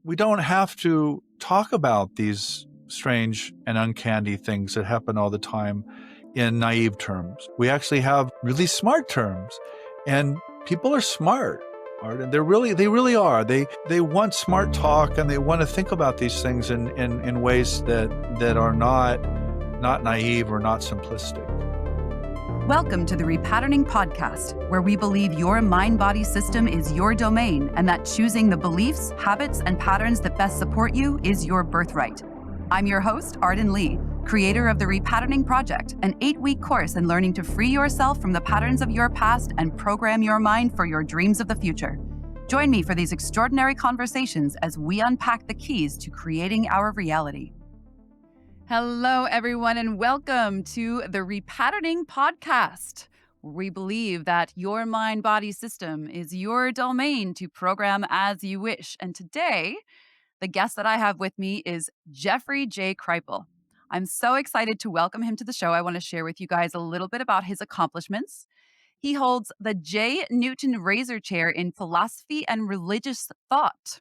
we don't have to talk about these strange and uncanny things that happen all the time in naive terms. We actually have really smart terms, and people are smart. Arden, they really are. They want smart talk, and they want to think about these things in ways that are not naive or not simplistic. Welcome to the Repatterning Podcast, where we believe your mind-body system is your domain and that choosing the beliefs, habits, and patterns that best support you is your birthright. I'm your host, Arden Lee, creator of the Repatterning Project, an 8-week course in learning to free yourself from the patterns of your past and program your mind for your dreams of the future. Join me for these extraordinary conversations as we unpack the keys to creating our reality. Hello, everyone, and welcome to the Repatterning Podcast. We believe that your mind-body system is your domain to program as you wish. And today, the guest that I have with me is Jeffrey J. Kripal. I'm so excited to welcome him to the show. I want to share with you guys a little bit about his accomplishments. He holds the J. Newton Razor Chair in Philosophy and Religious Thought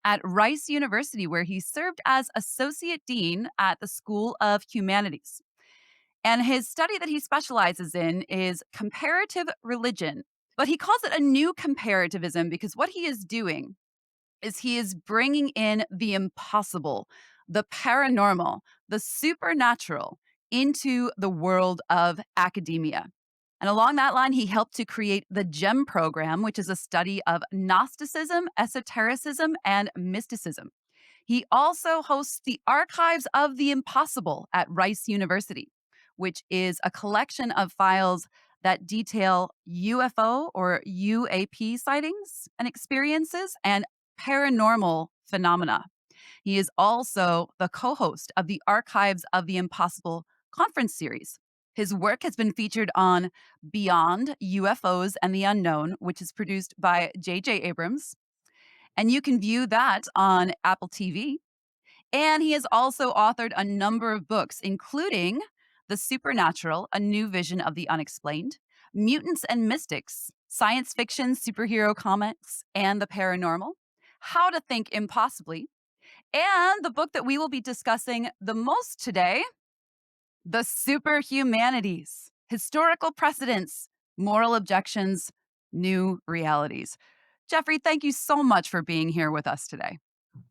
at Rice University, where he served as Associate Dean at the School of Humanities. And his study that he specializes in is comparative religion. But he calls it a new comparativism because what he is doing is he is bringing in the impossible, the paranormal, the supernatural into the world of academia. And along that line, he helped to create the GEM program, which is a study of Gnosticism, esotericism, and mysticism. He also hosts the Archives of the Impossible at Rice University, which is a collection of files that detail UFO or UAP sightings and experiences and paranormal phenomena. He is also the co-host of the Archives of the Impossible conference series. His work has been featured on Beyond UFOs and the Unknown, which is produced by J.J. Abrams. And you can view that on Apple TV. And he has also authored a number of books, including The Supernatural, A New Vision of the Unexplained, Mutants and Mystics, Science Fiction, Superhero Comics, and the Paranormal, How to Think Impossibly, and the book that we will be discussing the most today, The Superhumanities, Historical Precedents, Moral Objections, New Realities. Jeffrey, thank you so much for being here with us today.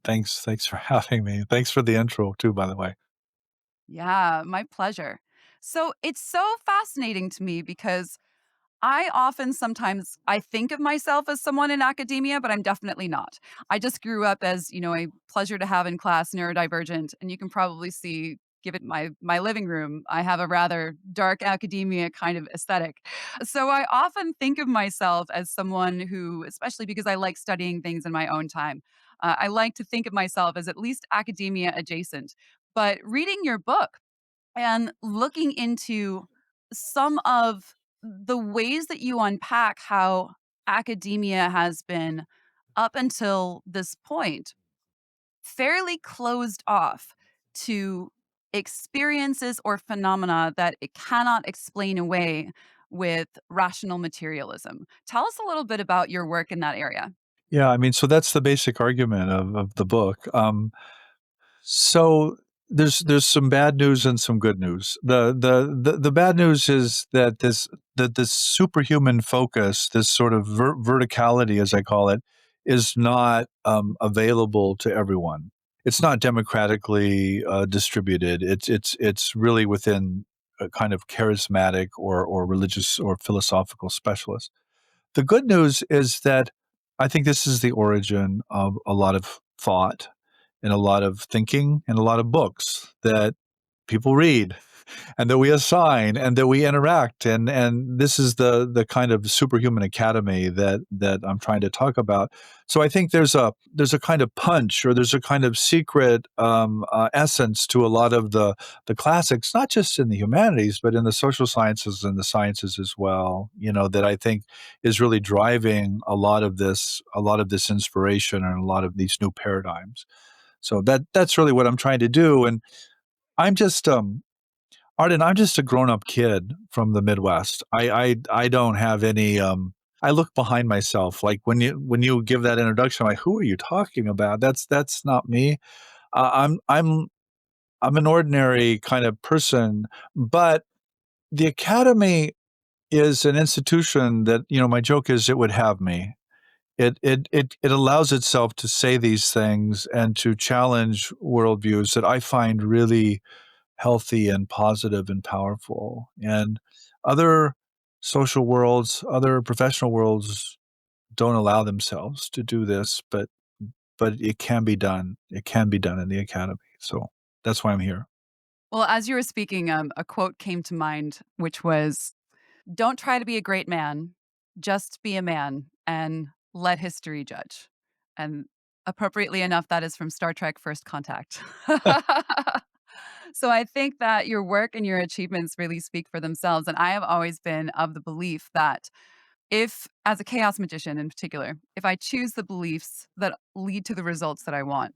Thanks for having me. Thanks for the intro too, by the way. Yeah, my pleasure. So it's so fascinating to me because sometimes I think of myself as someone in academia, but I'm definitely not. I just grew up as, a pleasure to have in class, neurodivergent, and you can probably see, given my living room, I have a rather dark academia kind of aesthetic. So I often think of myself as someone who, especially because I like studying things in my own time, I like to think of myself as at least academia adjacent. But reading your book and looking into some of the ways that you unpack how academia has been, up until this point, fairly closed off to experiences or phenomena that it cannot explain away with rational materialism. Tell us a little bit about your work in that area. Yeah, I mean, so that's the basic argument of the book. So there's some bad news and some good news. The bad news is that this superhuman focus, this sort of verticality, as I call it, is not available to everyone. It's not democratically distributed. It's really within a kind of charismatic or religious or philosophical specialists. The good news is that I think this is the origin of a lot of thought and a lot of thinking and a lot of books that people read and that we assign and that we interact. And this is the kind of superhuman academy that I'm trying to talk about. So I think there's a kind of punch, or there's a kind of secret essence to a lot of the classics, not just in the humanities, but in the social sciences and the sciences as well, that I think is really driving a lot of this inspiration and a lot of these new paradigms. So that's really what I'm trying to do. And I'm just Arden, I'm just a grown-up kid from the Midwest. I don't have any I look behind myself. Like when you give that introduction, I'm like, who are you talking about? That's not me. I'm an ordinary kind of person, but the academy is an institution that, my joke is it would have me. It allows itself to say these things and to challenge worldviews that I find really healthy and positive and powerful. And other social worlds, other professional worlds don't allow themselves to do this, but it can be done. It can be done in the academy. So that's why I'm here. Well, as you were speaking, a quote came to mind, which was, "Don't try to be a great man, just be a man and let history judge." And appropriately enough, that is from Star Trek First Contact. So I think that your work and your achievements really speak for themselves. And I have always been of the belief that if, as a chaos magician in particular, if I choose the beliefs that lead to the results that I want,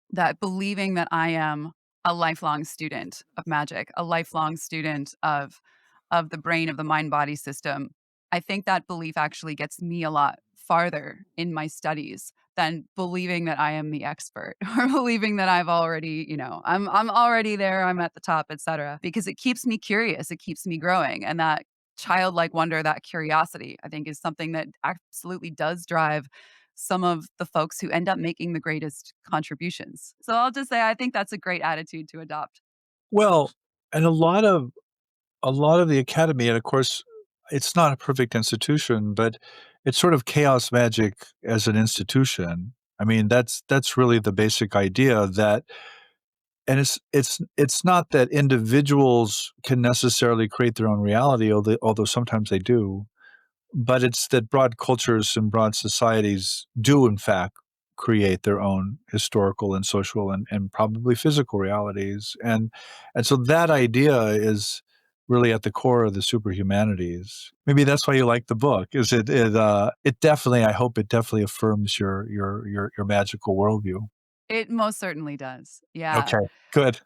that believing that I am a lifelong student of magic, a lifelong student of the brain, of the mind body system, I think that belief actually gets me a lot farther in my studies than believing that I am the expert or believing that I've already, I'm already there, I'm at the top, etc. Because it keeps me curious, it keeps me growing, and that childlike wonder, that curiosity, I think is something that absolutely does drive some of the folks who end up making the greatest contributions. So I'll just say I think that's a great attitude to adopt. Well, and a lot of the academy, and of course, it's not a perfect institution, but it's sort of chaos magic as an institution. I mean, that's really the basic idea that, and it's not that individuals can necessarily create their own reality, although sometimes they do. But it's that broad cultures and broad societies do, in fact, create their own historical and social and probably physical realities. And so that idea is really at the core of the superhumanities. Maybe that's why you like the book. Is it definitely, I hope it definitely affirms your magical worldview. It most certainly does. Yeah. Okay, good.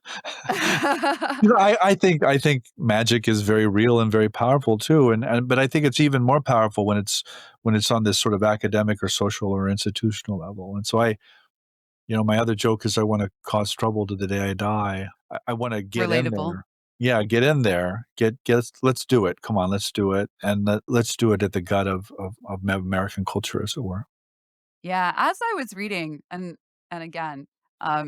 I think magic is very real and very powerful too, and but I think it's even more powerful when it's on this sort of academic or social or institutional level. And so my other joke is I want to cause trouble to the day I die. I want to get in Relatable. there. Yeah, get in there. Let's do it. Come on, let's do it, and let's do it at the gut of American culture, as it were. Yeah, as I was reading, and again,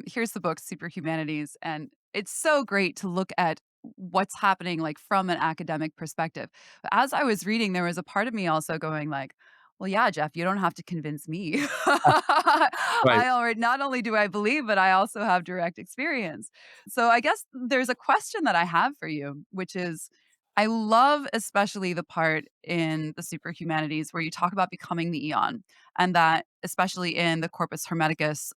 here's the book Superhumanities, and it's so great to look at what's happening like from an academic perspective. But as I was reading, there was a part of me also going like, well, yeah, Jeff, you don't have to convince me. Right. I already not only do I believe, but I also have direct experience. So I guess there's a question that I have for you, which is I love especially the part in the Superhumanities where you talk about becoming the Eon, and that especially in the Corpus Hermeticus,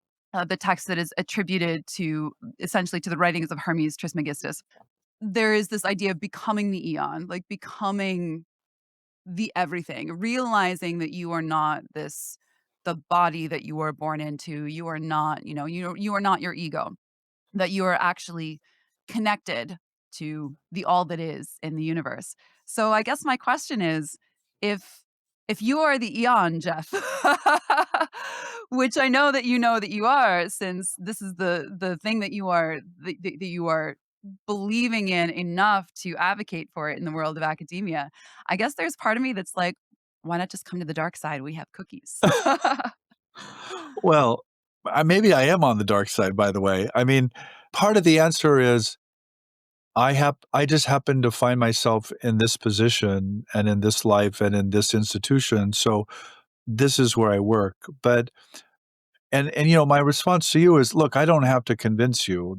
the text that is attributed to essentially to the writings of Hermes Trismegistus, there is this idea of becoming the Eon, like becoming the everything, realizing that you are not the body that you were born into. You are not, you are not your ego, that you are actually connected to the all that is in the universe. So I guess my question is if if you are the Eon, Jeff, which I know that you are, since this is the thing that that you are believing in enough to advocate for it in the world of academia. I guess there's part of me that's like, why not just come to the dark side? We have cookies. Well, maybe I am on the dark side, by the way. I mean, part of the answer is I just happen to find myself in this position and in this life and in this institution, so this is where I work. But my response to you is, look, I don't have to convince you.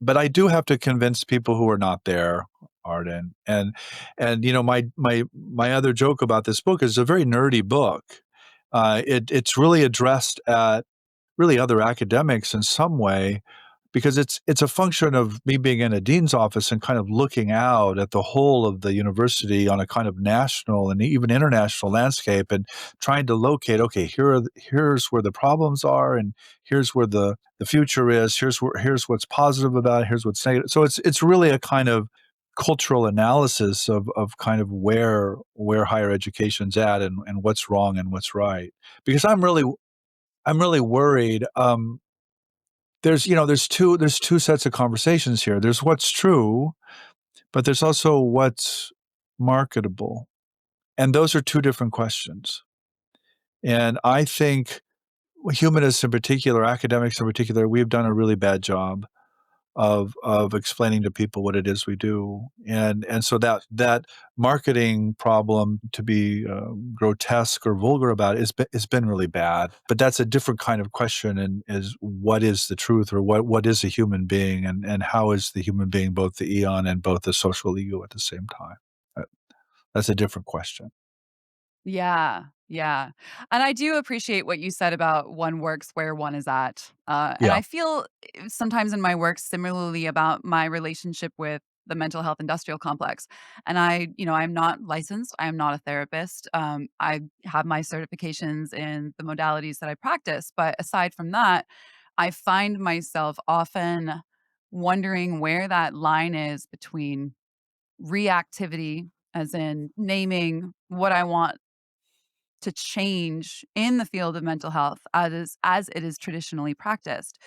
But I do have to convince people who are not there, Arden. And my other joke about this book is a very nerdy book. It's really addressed at really other academics in some way, because it's a function of me being in a dean's office and kind of looking out at the whole of the university on a kind of national and even international landscape and trying to locate, okay, here's where the problems are, and here's where the future is, here's what's positive about it, here's what's negative. So it's really a kind of cultural analysis of kind of where higher education's at and what's wrong and what's right. Because I'm really worried. There's two sets of conversations here. There's what's true, but there's also what's marketable. And those are two different questions. And I think humanists in particular, academics in particular, we've done a really bad job of explaining to people what it is we do. And so that marketing problem, to be grotesque or vulgar about it, has been really bad. But that's a different kind of question, and is what is the truth, or what is a human being, and how is the human being both the eon and both the social ego at the same time? That's a different question. Yeah, yeah. And I do appreciate what you said about one works where one is at. And Yeah. I feel sometimes in my work similarly about my relationship with the mental health industrial complex. And I'm not licensed. I am not a therapist. I have my certifications in the modalities that I practice. But aside from that, I find myself often wondering where that line is between reactivity, as in naming what I want to change in the field of mental health as it is traditionally practiced,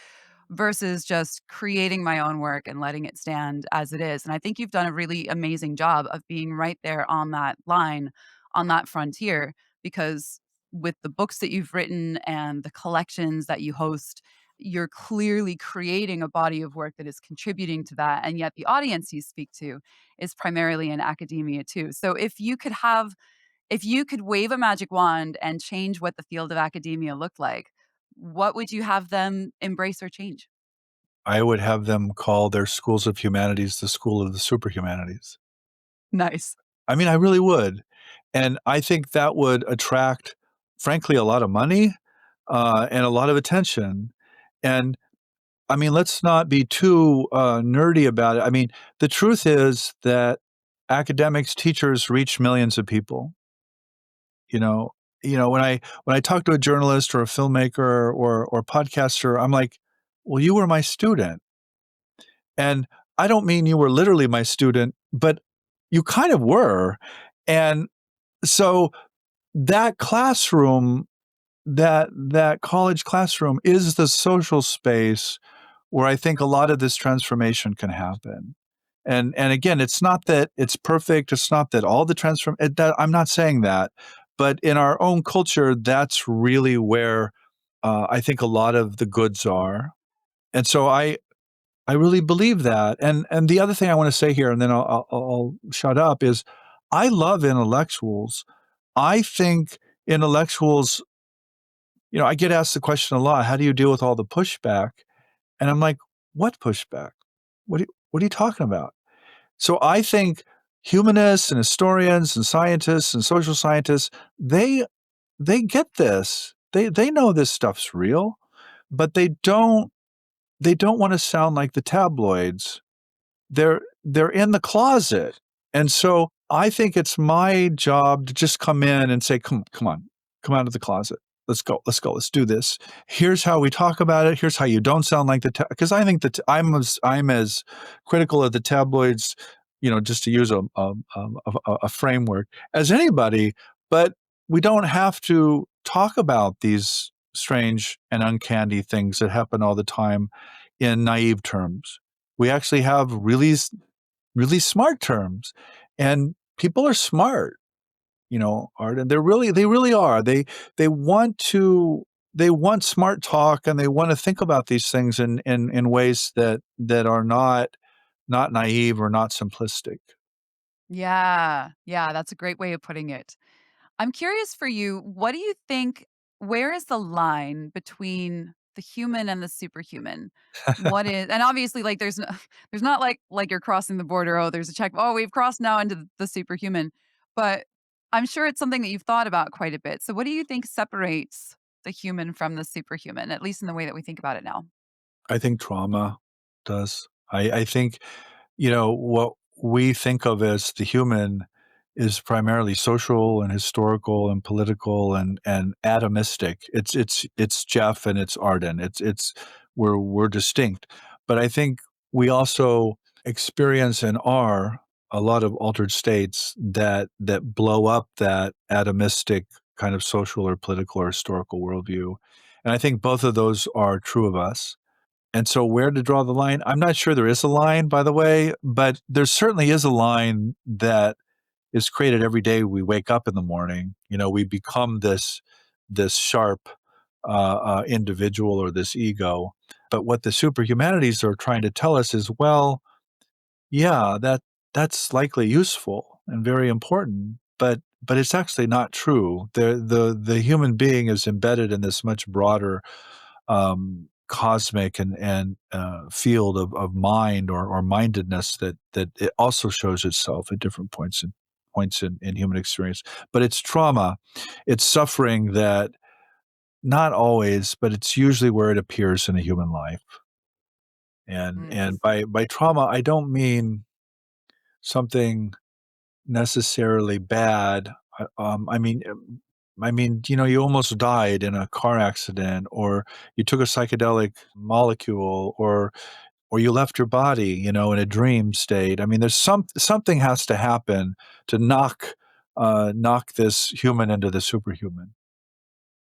versus just creating my own work and letting it stand as it is. And I think you've done a really amazing job of being right there on that line, on that frontier, because with the books that you've written and the collections that you host, you're clearly creating a body of work that is contributing to that. And yet the audience you speak to is primarily in academia too. So if you could wave a magic wand and change what the field of academia looked like, what would you have them embrace or change? I would have them call their schools of humanities the school of the superhumanities. Nice. I mean, I really would. And I think that would attract, frankly, a lot of money, and a lot of attention. And I mean, let's not be too nerdy about it. I mean, the truth is that academics, teachers reach millions of people. You know, when I talk to a journalist or a filmmaker or podcaster, I'm like, well, you were my student. And I don't mean you were literally my student, but you kind of were. And so that classroom, that college classroom is the social space where I think a lot of this transformation can happen. And again, it's not that it's perfect, it's not that all the that I'm not saying that, but in our own culture, that's really where I think a lot of the goods are. And so I really believe that. And the other thing I want to say here, and then I'll shut up, is I love intellectuals. I think intellectuals, I get asked the question a lot, how do you deal with all the pushback? And I'm like, what pushback? What are you talking about? So I think humanists and historians and scientists and social scientists, they get this. They know this stuff's real, but they don't want to sound like the tabloids. They're in the closet. And so I think it's my job to just come in and say, come on, come out of the closet. Let's do this. Here's how we talk about it. Here's how you don't sound like because I think that I'm as critical of the tabloids, just to use a framework, as anybody. But we don't have to talk about these strange and uncanny things that happen all the time in naive terms. We actually have really smart terms, and people are smart, Arden. They really are. They want they want smart talk, and they want to think about these things in ways that are not naive or not simplistic. Yeah. Yeah, that's a great way of putting it. I'm curious for you, what do you think where is the line between the human and the superhuman? What is and obviously like there's no, there's not like you're crossing the border, oh, there's a check, oh, we've crossed now into the superhuman. But I'm sure it's something that you've thought about quite a bit. So what do you think separates the human from the superhuman, at least in the way that we think about it now? I think trauma does. I think, what we think of as the human is primarily social and historical and political and atomistic. It's Jeff and it's Arden. It's we're distinct. But I think we also experience and are a lot of altered states that blow up that atomistic kind of social or political or historical worldview. And I think both of those are true of us. And so where to draw the line? I'm not sure there is a line, by the way, but there certainly is a line that is created every day we wake up in the morning. We become this sharp individual or this ego. But what the superhumanities are trying to tell us is, well, yeah, that's likely useful and very important, but it's actually not true. The human being is embedded in this much broader cosmic and field of mind or mindedness that it also shows itself at different points in human experience. But it's trauma, it's suffering that not always, but it's usually where it appears in a human life. And Mm. and by trauma, I don't mean something necessarily bad. I mean, you almost died in a car accident, or you took a psychedelic molecule, or you left your body, in a dream state. I mean, there's something has to happen to knock this human into the superhuman.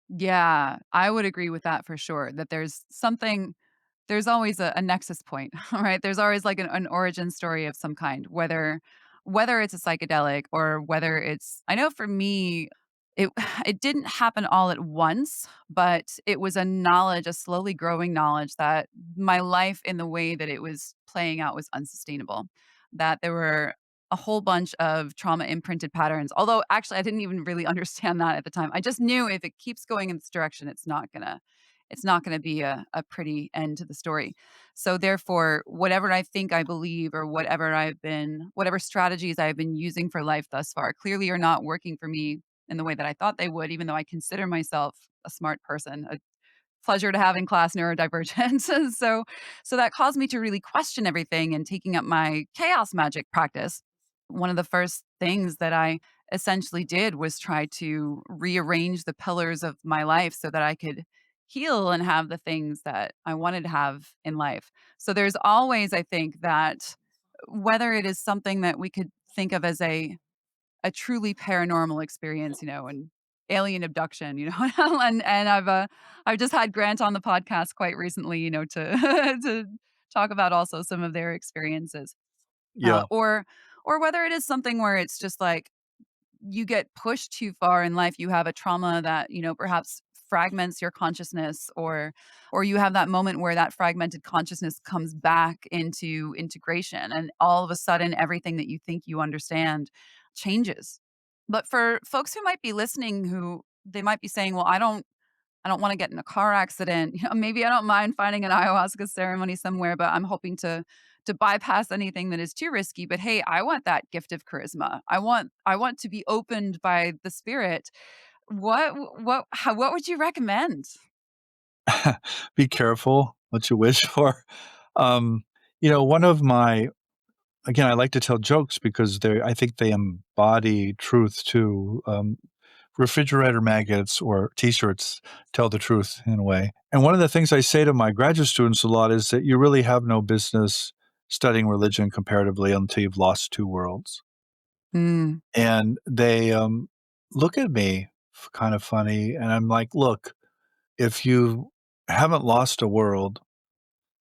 Yeah, I would agree with that for sure, that there's always a nexus point, right? There's always like an origin story of some kind, whether it's a psychedelic or whether it's I know for me, it it didn't happen all at once, but it was a slowly growing knowledge that my life in the way that it was playing out was unsustainable. That there were a whole bunch of trauma imprinted patterns. Although actually I didn't even really understand that at the time. I just knew if it keeps going in this direction, it's not gonna be a pretty end to the story. So therefore, whatever I think I believe or whatever strategies I've been using for life thus far clearly are not working for me in the way that I thought they would, even though I consider myself a smart person, a pleasure to have in class neurodivergent. So that caused me to really question everything and taking up my chaos magic practice. One of the first things that I essentially did was try to rearrange the pillars of my life so that I could heal and have the things that I wanted to have in life. So there's always, I think, that whether it is something that we could think of as a truly paranormal experience, and alien abduction, and I've just had Grant on the podcast quite recently, to to talk about also some of their experiences, Yeah. or whether it is something where it's just like you get pushed too far in life, you have a trauma that, perhaps fragments your consciousness, or you have that moment where that fragmented consciousness comes back into integration and all of a sudden everything that you think you understand changes. But for folks who might be listening who they might be saying, "Well, I don't want to get in a car accident. Maybe I don't mind finding an ayahuasca ceremony somewhere, but I'm hoping to bypass anything that is too risky. But hey, I want that gift of charisma. I want to be opened by the spirit. What would you recommend?" Be careful what you wish for. Um, one of my again, I like to tell jokes because I think they embody truth too. Refrigerator maggots or T-shirts tell the truth in a way. And one of the things I say to my graduate students a lot is that you really have no business studying religion comparatively until you've lost two worlds. Mm, And they look at me kind of funny, and I'm like, look, if you haven't lost a world,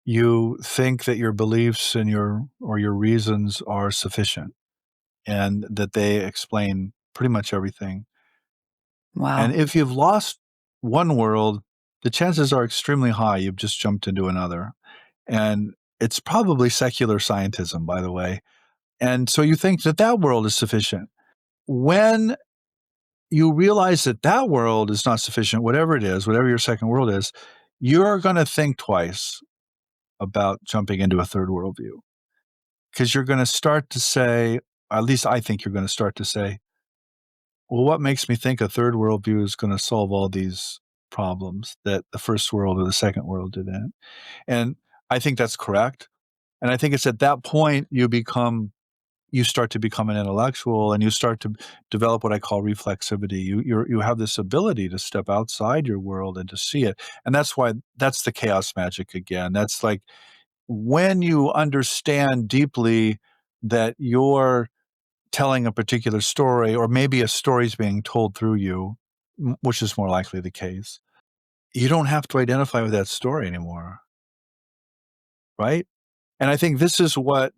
you think that your beliefs and your reasons are sufficient and that they explain pretty much everything. And wow. if you've lost one world, the chances are extremely high you've just jumped into another. And it's probably secular scientism, by the way. And so you think that that world is sufficient. When you realize that that world is not sufficient, whatever it is, whatever your second world is, you're going to think twice about jumping into a third worldview because you're going to start to say, at least I think you're going to start to say, well, what makes me think a third worldview is going to solve all these problems that the first world or the second world didn't? And I think that's correct. And I think it's at that point you start to become an intellectual and you start to develop what I call reflexivity. You have this ability to step outside your world and to see it. And that's the chaos magic again. That's like when you understand deeply that you're telling a particular story, or maybe a story's being told through you, which is more likely the case, you don't have to identify with that story anymore, right? And I think this is what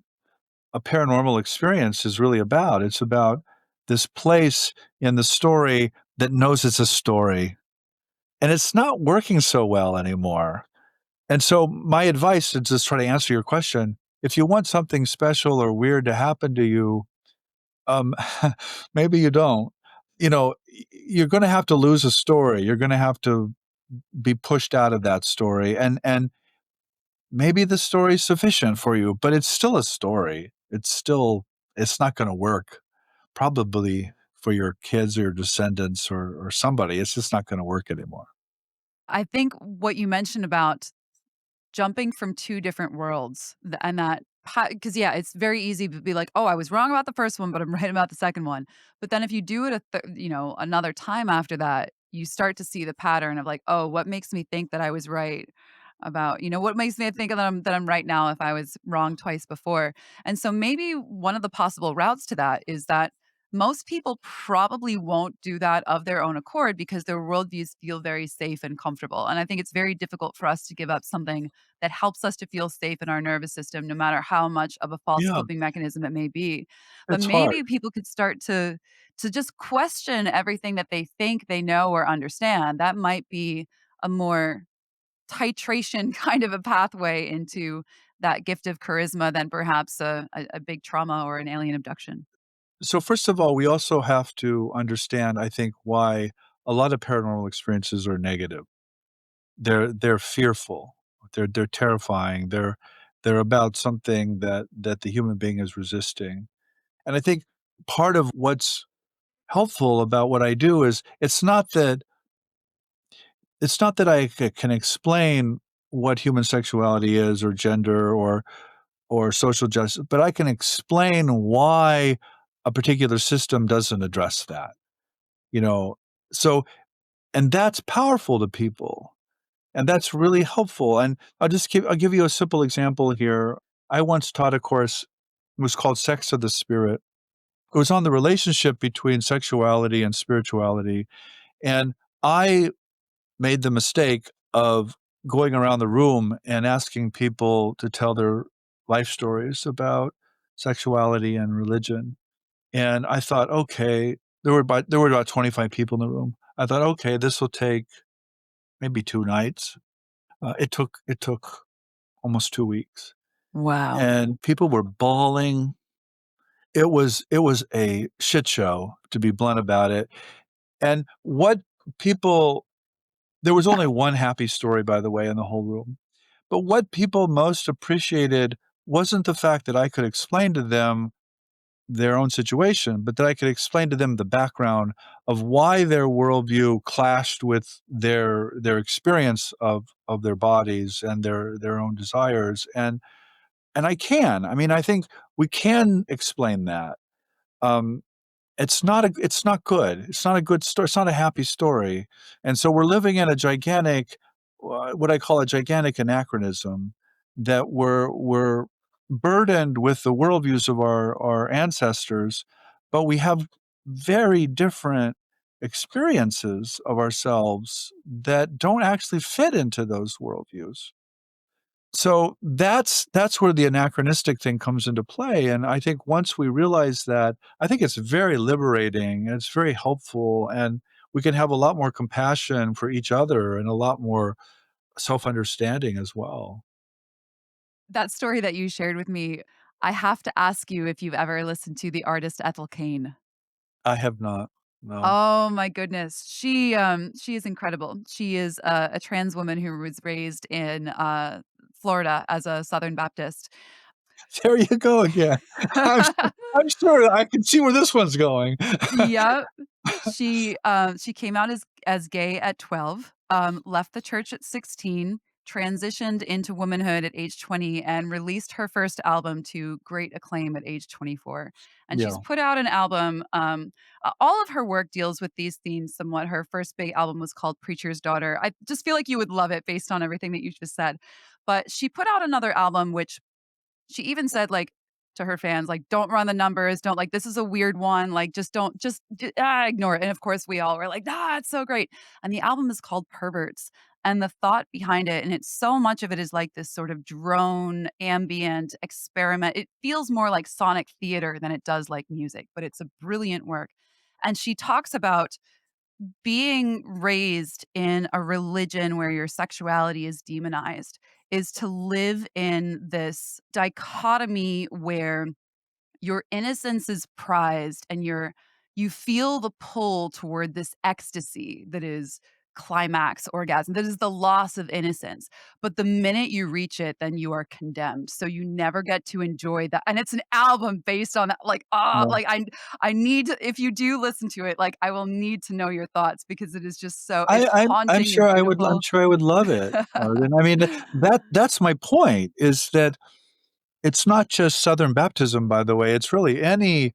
a paranormal experience is really about. It's about this place in the story that knows it's a story, and it's not working so well anymore. And so my advice to just try to answer your question, if you want something special or weird to happen to you, um, maybe you don't. You're gonna have to lose a story. You're gonna have to be pushed out of that story, and maybe the story's sufficient for you, but it's still a story. It's not gonna work, probably for your kids or your descendants or somebody. It's just not gonna work anymore. I think what you mentioned about jumping from 2 different worlds, and that because yeah, it's very easy to be like, "Oh, I was wrong about the first one, but I'm right about the second one." But then if you do it another time after that, you start to see the pattern of like, "Oh, what makes me think that I was right about, what makes me think that I'm right now if I was wrong twice before?" And so maybe one of the possible routes to that is that most people probably won't do that of their own accord because their worldviews feel very safe and comfortable. And I think it's very difficult for us to give up something that helps us to feel safe in our nervous system, no matter how much of a false Yeah, coping mechanism it may be. But it's hard. maybe people could start to just question everything that they think they know or understand. That might be a more titration kind of a pathway into that gift of charisma than perhaps a big trauma or an alien abduction. So first of all, we also have to understand, I think, why a lot of paranormal experiences are negative. They're fearful. They're terrifying. They're about something that the human being is resisting. And I think part of what's helpful about what I do is it's not that I can explain what human sexuality is, or gender, or social justice, but I can explain why a particular system doesn't address that. You know? So and that's powerful to people, and that's really helpful, and I'll give you a simple example here. I once taught a course, it was called Sex of the Spirit. It was on the relationship between sexuality and spirituality, and I made the mistake of going around the room and asking people to tell their life stories about sexuality and religion. And I thought, okay, there were about 25 people in the room. I thought, okay, this will take maybe 2 nights. It took almost 2 weeks, Wow. and people were bawling. It was a shit show, to be blunt about it. And what people there was only one happy story, by the way, in the whole room. But what people most appreciated wasn't the fact that I could explain to them their own situation, but that I could explain to them the background of why their worldview clashed with their experience of their bodies and their own desires, and I can. I mean, I think we can explain that. Um, it's not good. It's not a good story. It's not a happy story, and so we're living in a gigantic, what I call a gigantic anachronism, that we're burdened with the worldviews of our ancestors, but we have very different experiences of ourselves that don't actually fit into those worldviews. So that's where the anachronistic thing comes into play, and I think once we realize that, I think it's very liberating, and it's very helpful, and we can have a lot more compassion for each other and a lot more self-understanding as well. That story that you shared with me, I have to ask you if you've ever listened to the artist Ethel Cain. I have not, no. Oh my goodness. She is incredible. She is a trans woman who was raised in, Florida as a Southern Baptist. There you go again. I'm I'm sure I can see where this one's going. Yep. She came out as gay at 12, left the church at 16, transitioned into womanhood at age 20, and released her first album to great acclaim at age 24. And she's Yeah. put out an album, all of her work deals with these themes somewhat. Her first big album was called Preacher's Daughter. I just feel like you would love it based on everything that you just said. But she put out another album which she even said, like, to her fans, like, "Don't run the numbers, don't like, this is a weird one, like, just don't ignore it." And of course, we all were like, "Ah, it's so great." And the album is called Perverts, and the thought behind it, and it's so much of it is like this sort of drone, ambient experiment. It feels more like sonic theater than it does like music, but it's a brilliant work. And she talks about being raised in a religion where your sexuality is demonized is to live in this dichotomy where your innocence is prized and you feel the pull toward this ecstasy that is climax orgasm, that is the loss of innocence. But the minute you reach it, then you are condemned, so you never get to enjoy that. And it's an album based on that, like, ah, Yeah. like, I need to, if you do listen to it, like, I will need to know your thoughts because it is just so, I it's I'm haunting and I'm beautiful. sure I would love it, Arden. I mean, that's my point, is that it's not just Southern baptism, by the way, it's really any,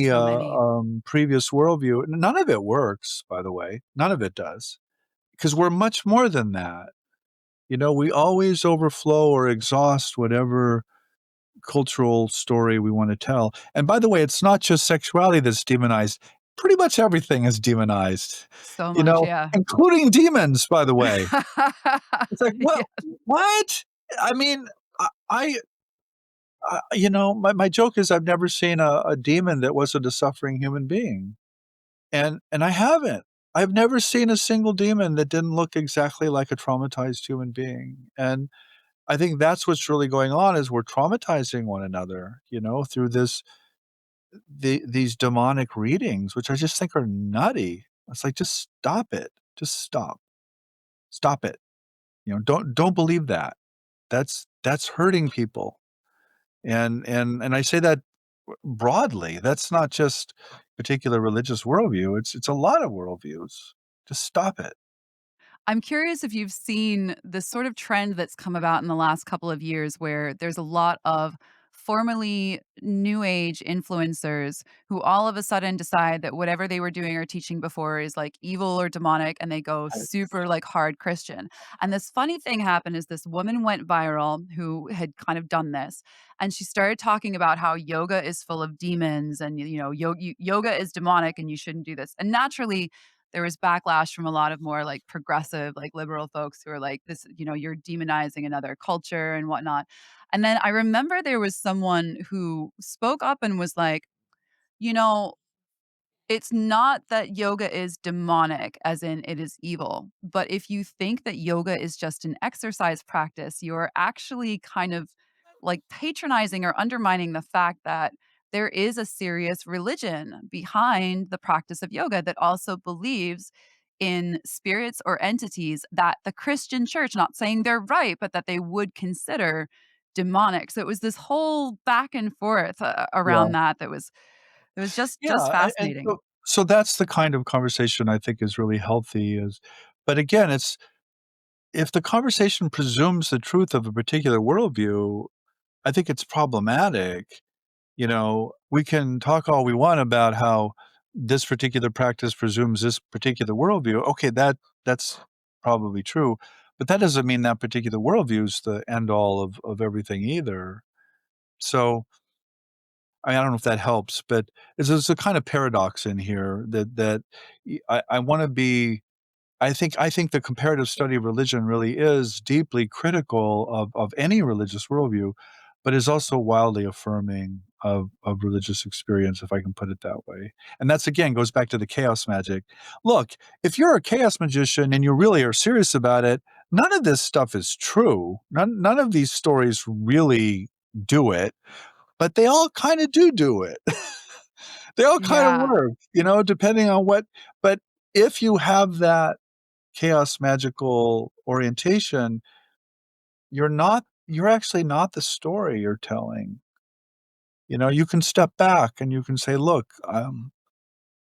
So many. previous worldview. None of it works, by the way, none of it does, because 'cause we're much more than that. You know, we always overflow or exhaust whatever cultural story we wanna tell. And by the way, it's not just sexuality that's demonized. Pretty much everything is demonized, So you much, know, yeah. including demons, by the way. It's like, Yeah. what? I mean, you know, my joke is I've never seen a demon that wasn't a suffering human being, and I haven't. I've never seen a single demon that didn't look exactly like a traumatized human being, and I think that's what's really going on is we're traumatizing one another, you know, through these demonic readings, which I just think are nutty. It's like, just stop it. Just stop. Stop it. You know, don't believe that. That's hurting people. And I say that broadly. That's not just particular religious worldview. It's a lot of worldviews. Just stop it. I'm curious if you've seen this sort of trend that's come about in the last couple of years where there's a lot of formerly new age influencers who all of a sudden decide that whatever they were doing or teaching before is like evil or demonic and they go I super like hard Christian. And this funny thing happened is this woman went viral who had kind of done this and she started talking about how yoga is full of demons and yoga is demonic and you shouldn't do this. And naturally there was backlash from a lot of more like progressive, like liberal folks who are like, this, you're demonizing another culture and whatnot. And then I remember there was someone who spoke up and was like, you know, it's not that yoga is demonic, as in it is evil. But if you think that yoga is just an exercise practice, you're actually kind of like patronizing or undermining the fact that there is a serious religion behind the practice of yoga that also believes in spirits or entities that the Christian church, not saying they're right, but that they would consider demonic. So it was this whole back and forth yeah. around that that was it was just Yeah, and fascinating. so that's the kind of conversation I think is really healthy is but again, it's if the conversation presumes the truth of a particular worldview, I think it's problematic. You know, we can talk all we want about how this particular practice presumes this particular worldview. Okay, that's probably true, but that doesn't mean that particular worldview is the end all of everything either. So, I don't know if that helps, but there's a kind of paradox in here that I wanna be I think the comparative study of religion really is deeply critical of any religious worldview, but is also wildly affirming of religious experience, if I can put it that way. And that's again goes back to the chaos magic. Look, if you're a chaos magician and you really are serious about it, none of this stuff is true. None of these stories really do it, but they all kinda do it. They all kinda Yeah. work, you know, depending on what but if you have that chaos magical orientation, you're actually not the story you're telling. You know, you can step back and you can say, "Look,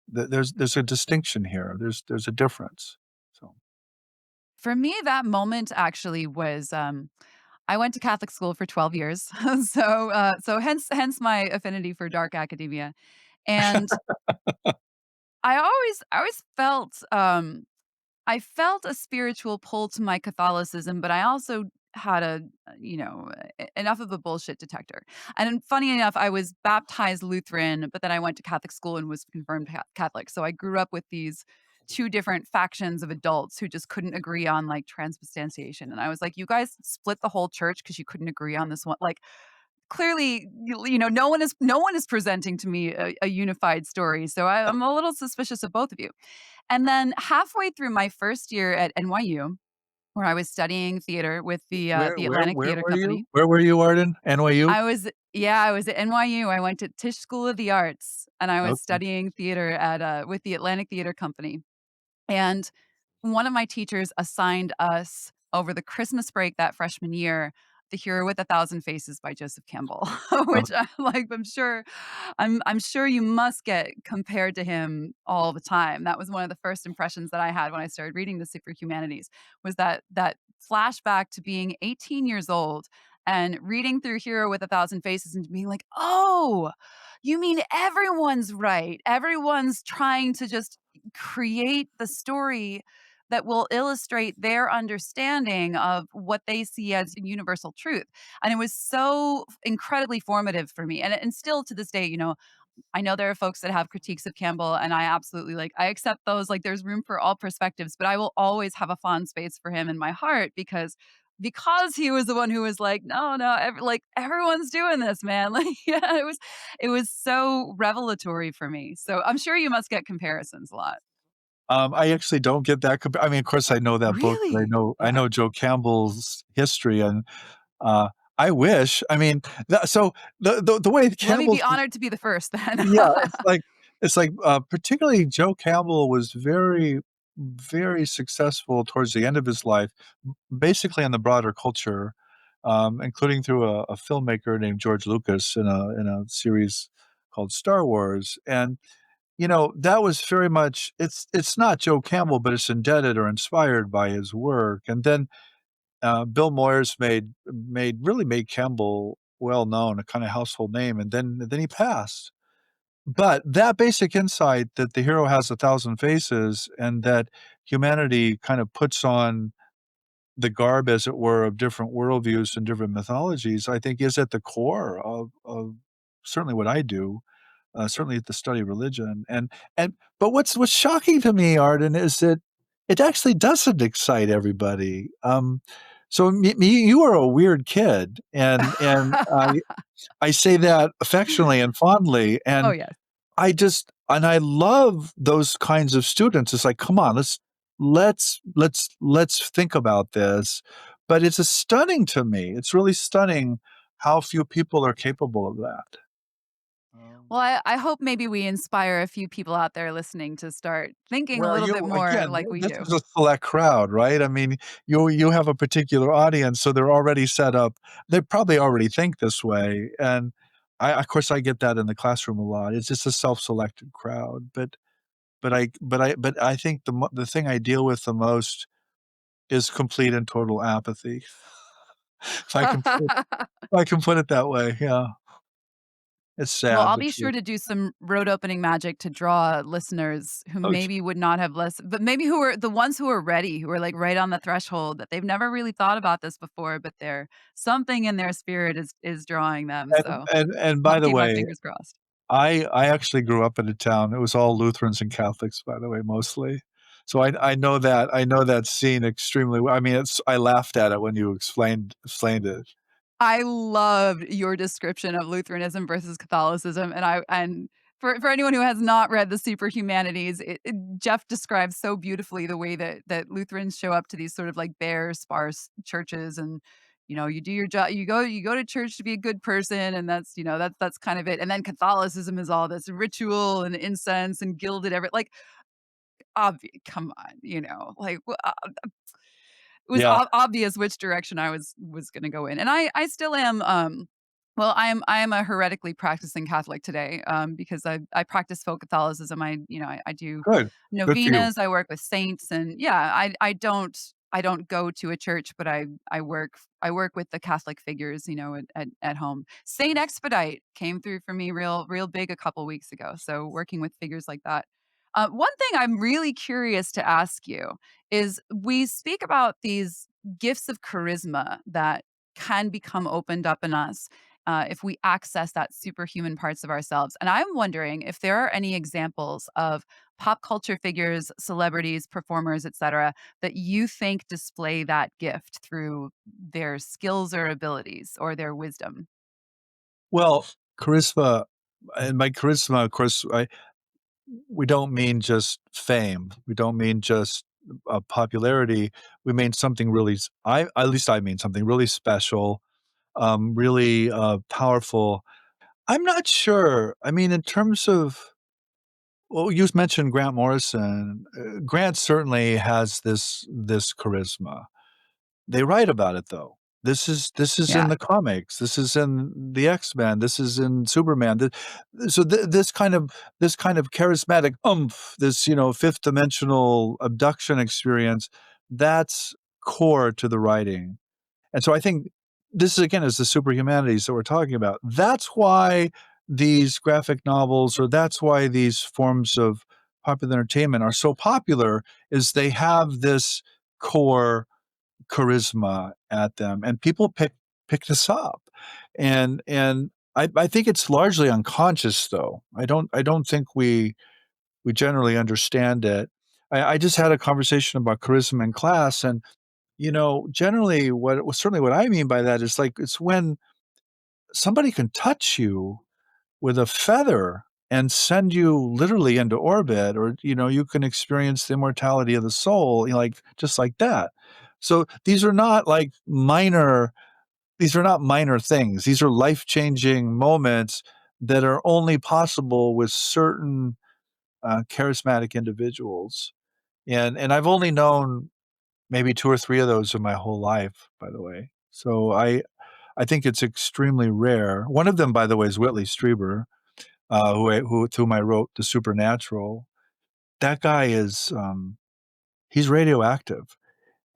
there's a distinction here. There's a difference." So For me, that moment actually was, I went to Catholic school for 12 years. So hence my affinity for dark academia. And I always felt, I felt a spiritual pull to my Catholicism, but I also had enough of a bullshit detector. And funny enough, I was baptized Lutheran, but then I went to Catholic school and was confirmed Catholic. So I grew up with these two different factions of adults who just couldn't agree on like transubstantiation. And I was like, you guys split the whole church because you couldn't agree on this one. Like clearly, no one is presenting to me a unified story. So I'm a little suspicious of both of you. And then halfway through my first year at NYU, where I was studying theater with Where the where Atlantic where Theater were you? Company. Where were you, Arden? NYU? I was at NYU. I went to Tisch School of the Arts, and I was Okay. studying theater at with the Atlantic Theater Company. And one of my teachers assigned us over the Christmas break that freshman year, The Hero with a Thousand Faces by Joseph Campbell, which I'm sure you must get compared to him all the time. That was one of the first impressions that I had when I started reading the Superhumanities, was that flashback to being 18 years old and reading through Hero with a Thousand Faces and being like, "Oh, you mean everyone's right. Everyone's trying to just create the story that will illustrate their understanding of what they see as universal truth." And it was so incredibly formative for me. And still to this day, I know there are folks that have critiques of Campbell, and I absolutely I accept those. Like, there's room for all perspectives, but I will always have a fond space for him in my heart because he was the one who was like, no, no, everyone's doing this, man. Like, yeah, it was so revelatory for me. So I'm sure you must get comparisons a lot. I actually don't get that I mean, of course, I know that book, and Really? I Yeah. know Joe Campbell's history, and, uh, I wish I mean, so the way Let me be Campbell's honored to be the first then. yeah, particularly Joe Campbell was very, very successful towards the end of his life, basically in the broader culture, including through a filmmaker named George Lucas in a series called Star Wars, and, that was very much it's not Joe Campbell, but it's indebted or inspired by his work, and then, Bill Moyers made Campbell well known, a kinda household name, and then he passed. But that basic insight that the hero has 1,000 faces and that humanity kind of puts on the garb, as it were, of different worldviews and different mythologies, I think is at the core of certainly what I do, certainly at the study of religion, and but what's shocking to me, Arden, is that it actually doesn't excite everybody, so you are a weird kid, and I say that affectionately and fondly, Oh, and yes. I love those kinds of students. It's like, "Come on, let's think about this." But it's stunning to me. It's really stunning how few people are capable of that. Well, I hope maybe we inspire a few people out there listening to start thinking a Well, little bit more like we this do. is a select crowd, right? I mean, you have a particular audience, so they're already set up. They probably already think this way, and of course, I get that in the classroom a lot. It's just a self-selected crowd, but I think the thing I deal with the most is complete and total apathy. If I can put if I can put it that way, yeah. It's Well, sad, I'll but be true. sure to do some road opening magic to draw listeners who Okay. maybe would not have but maybe who are the ones who are ready, who are like right on the threshold that they've never really thought about this before, but they're something in their spirit is drawing them. So And I'll by the keep my way, fingers crossed. I actually grew up in a town, it was all Lutherans and Catholics, by the way, mostly. So I know that scene extremely well. I mean, I laughed at it when you explained it. I loved your description of Lutheranism versus Catholicism, and for anyone who has not read the Superhumanities, Jeff describes so beautifully the way that Lutherans show up to these sort of like bare, sparse churches, and you do your job, you go to church to be a good person, and that's kind of it. And then Catholicism is all this ritual and incense and gilded like come on, like it was Yeah, obvious which direction I was gonna go in, and I still am, well, I am a heretically practicing Catholic today, because I practice folk Catholicism. I do good. Good for you. novenas, I work with saints, and yeah, I don't go to a church, but I work with the Catholic figures, at home. Saint Expedite came through for me real big a couple weeks ago, so working with figures like that. One thing I'm really curious to ask you is we speak about gifts of charisma that can become opened up in us if we access that superhuman parts of ourselves. And I'm wondering if there are any examples of pop culture figures, celebrities, performers, etc., that you think display that gift through their skills or abilities or their wisdom. Well, charisma, and by charisma, of course, we don't mean just fame. We don't mean just popularity. We mean something really. At least I mean something really special, really powerful. I'm not sure. I mean, in terms of, well, you mentioned Grant Morrison. Grant certainly has this charisma. They write about it though. This is in Yeah. the comics. This is in the X-Men. This is in Superman. So this kind of charismatic oomph, this fifth dimensional abduction experience, that's core to the writing. And so I think this is again is the superhumanities that we're talking about. That's why these graphic novels, or that's why these forms of popular entertainment are so popular, is they have this core charisma at them, and people pick this up, and I think it's largely unconscious though. I don't think we generally understand it. I just had a conversation about charisma in class, and generally certainly what I mean by that is like it's when somebody can touch you with a feather and send you literally into orbit, or you can experience the immortality of the soul, like just like that. So these are not minor things. These are life-changing moments that are only possible with certain charismatic individuals. And I've only known maybe 2 or 3 of those in my whole life, by the way. So I think it's extremely rare. One of them, by the way, is Whitley Strieber, with whom I wrote The Supernatural. That guy he's radioactive,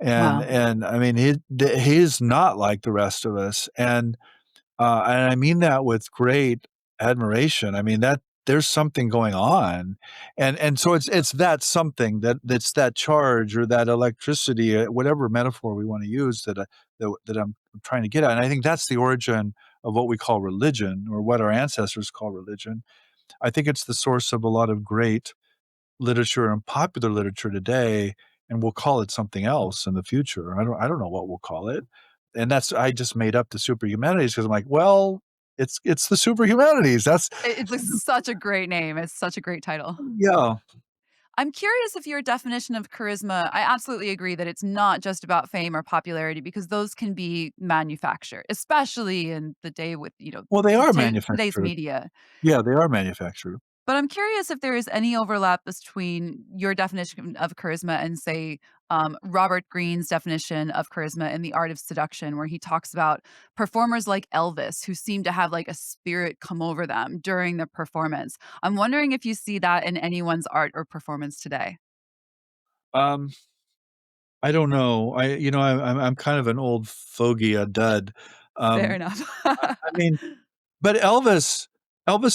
and Wow. and I mean, he's not like the rest of us, and I mean that with great admiration. I mean, that there's something going on, and so it's that something that's that charge or that electricity, whatever metaphor we wanna use that I'm trying to get at, and I think that's the origin of what we call religion, or what our ancestors call religion. I think it's the source of a lot of great literature and popular literature today, and we'll call it something else in the future. I don't know what we'll call it. And that's I just made up the superhumanities because I'm like, well, it's the superhumanities. That's It's like such a great name. It's such a great title. yeah. I'm curious if your definition of charisma, I absolutely agree that it's not just about fame or popularity because those can be manufactured, especially in the day with, Well, they are today's manufactured. media. Yeah, they are manufactured. But I'm curious if there is any overlap between your definition of charisma and, say, Robert Greene's definition of charisma in The Art of Seduction, where he talks about performers like Elvis who seem to have like a spirit come over them during the performance. I'm wondering if you see that in anyone's art or performance today. Um, I don't know. I'm kind of an old fogey, a dud. Fair Um, enough. I mean, but Elvis,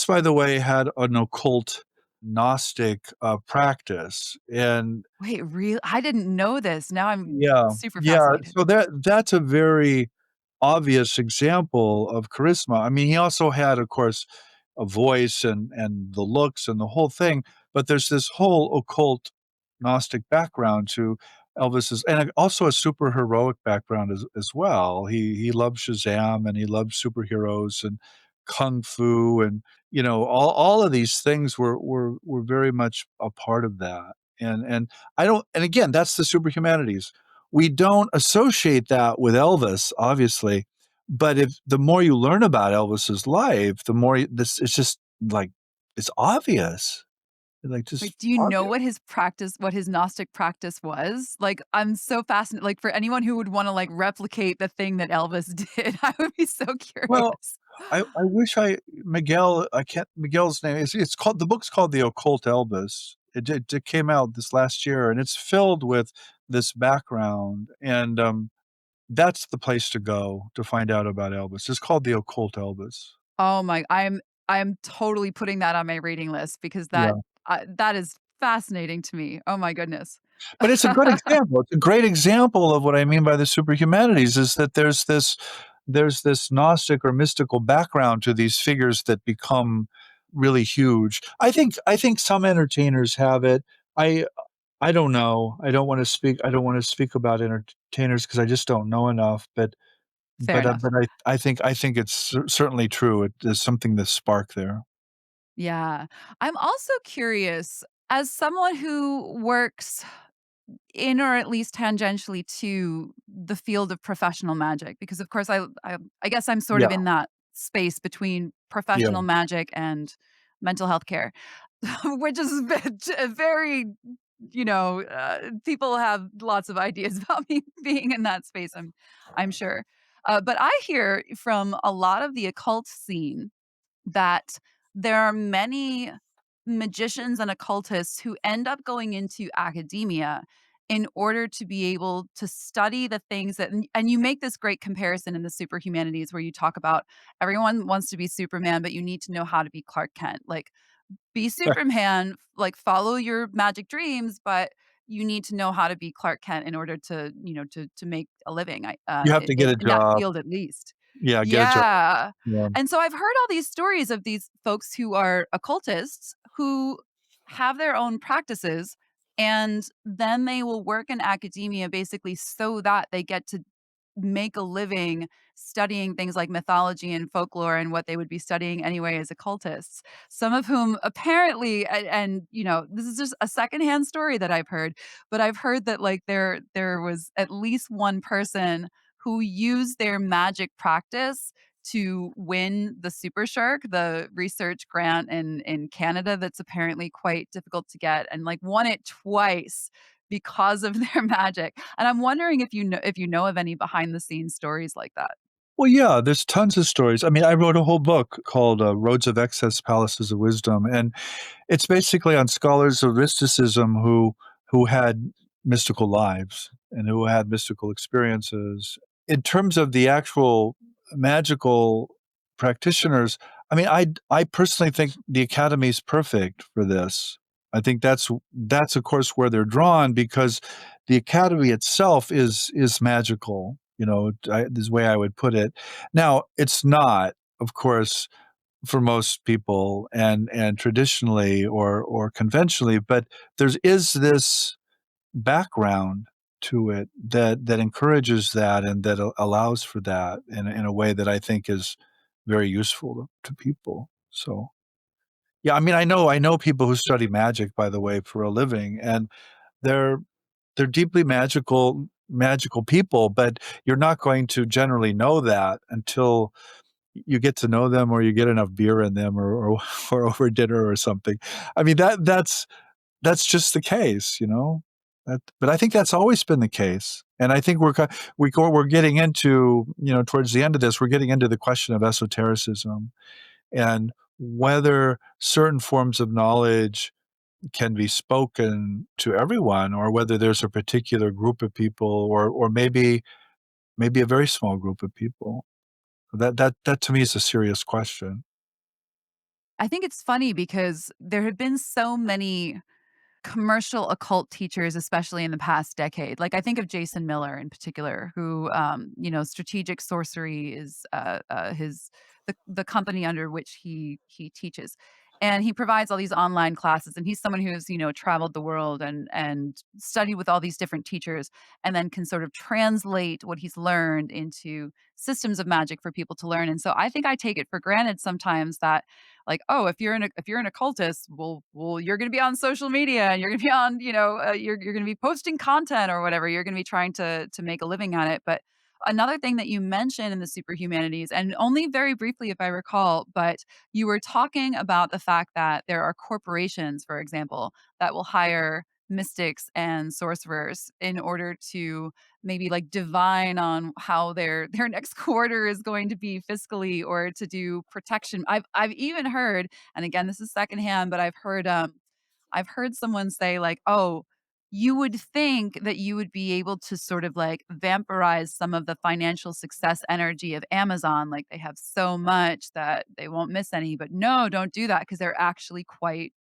by the way, had an occult Gnostic practice, and Wait, real? I didn't know this. Now I'm yeah, super yeah. fascinated. So that's a very obvious example of charisma. I mean, he also had, of course, a voice and the looks and the whole thing, but there's this whole occult Gnostic background to Elvis's, and also a super heroic background as well. He loved Shazam, and he loved superheroes and kung fu, and all of these things were very much a part of that. And I don't, and again, that's the superhumanities. We don't associate that with Elvis, obviously, but if the more you learn about Elvis's life, the more this it's just like it's obvious, like just Wait, do you know obvious. what his Gnostic practice was? Like, I'm so fascinated. Like, for anyone who would wanna, like, replicate the thing that Elvis did, I would be so Well, curious. I wish I can't Miguel's name. It's called the book's called The Occult Elvis. It came out this last year, and it's filled with this background, and that's the place to go to find out about Elvis. It's called The Occult Elvis. Oh my I'm totally putting that on my reading list because Yeah. that is fascinating to me. Oh my goodness. But it's a good example. It's a great example of what I mean by the superhumanities is that there's this Gnostic or mystical background to these figures that become really huge. I think some entertainers have it. I I don't know. I don't wanna speak about entertainers because I just don't know enough, but Fair but, uh, enough. but I think it's certainly true. There's something to spark there. Yeah. I'm also curious, as someone who works in or at least tangentially to the field of professional magic, because of course I guess I'm sort Yeah, of in that space between yeah. professional magic and mental health care, which is very, people have lots of ideas about me being in that space. I'm sure, but I hear from a lot of the occult scene that there are many magicians and occultists who end up going into academia in order to be able to study the things that, and you make this great comparison in the superhumanities where you talk about everyone wants to be Superman, but you need to know how to be Clark Kent. Like, be Superman, like follow your magic dreams, but you need to know how to be Clark Kent in order to, to make a living. You have to get a In that job. field, at least. Yeah, get a job. Yeah. Yeah. And so I've heard all these stories of these folks who are occultists who have their own practices, and then they will work in academia basically so that they get to make a living studying things like mythology and folklore and what they would be studying anyway as occultists. Some of whom apparently, and this is just a secondhand story that I've heard, but I've heard that like there was at least one person who used their magic practice to win the Super Shark, the research grant in Canada that's apparently quite difficult to get, and like won it twice because of their magic. And I'm wondering if you know of any behind the scenes stories like that. Well, yeah, there's tons of stories. I mean, I wrote a whole book called, Roads of Excess, Palaces of Wisdom, and it's basically on scholars of mysticism who had mystical lives and who had mystical experiences. In terms of the actual magical practitioners, I mean, I personally think the academy is perfect for this. I think that's of course where they're drawn because the academy itself is magical. This is the way I would put it. Now, it's not, of course, for most people and traditionally or conventionally, but there is this background to it that encourages that and that allows for that in a way that I think is very useful to people. So, yeah, I mean, I know people who study magic, by the way, for a living, and they're they're deeply magical people, but you're not going to generally know that until you get to know them or you get enough beer in them or or over dinner or something. I mean, that's just the case, you know? But I think that's always been the case, and I think we're getting into, towards the end of this, we're getting into the question of esotericism and whether certain forms of knowledge can be spoken to everyone or whether there's a particular group of people or maybe a very small group of people. That to me is a serious question. I think it's funny because there have been so many commercial occult teachers, especially in the past decade. Like I think of Jason Miller in particular, who, strategic sorcery is his the company under which he teaches, and he provides all these online classes. And he's someone who's traveled the world and studied with all these different teachers, and then can sort of translate what he's learned into systems of magic for people to learn. And so I think I take it for granted sometimes that like, oh, if you're an occultist, well, you're going to be on social media and you're going to be on, you're going to be posting content or whatever. You're going to be trying to make a living at it. But another thing that you mentioned in the superhumanities, and only very briefly, if I recall, but you were talking about the fact that there are corporations, for example, that will hire mystics and sorcerers in order to maybe like divine on how their next quarter is going to be fiscally or to do protection. I've even heard, and again this is secondhand, but I've heard someone say like, "Oh, you would think that you would be able to sort of like vampirize some of the financial success energy of Amazon, like they have so much that they won't miss any, but no, don't do that because they're actually quite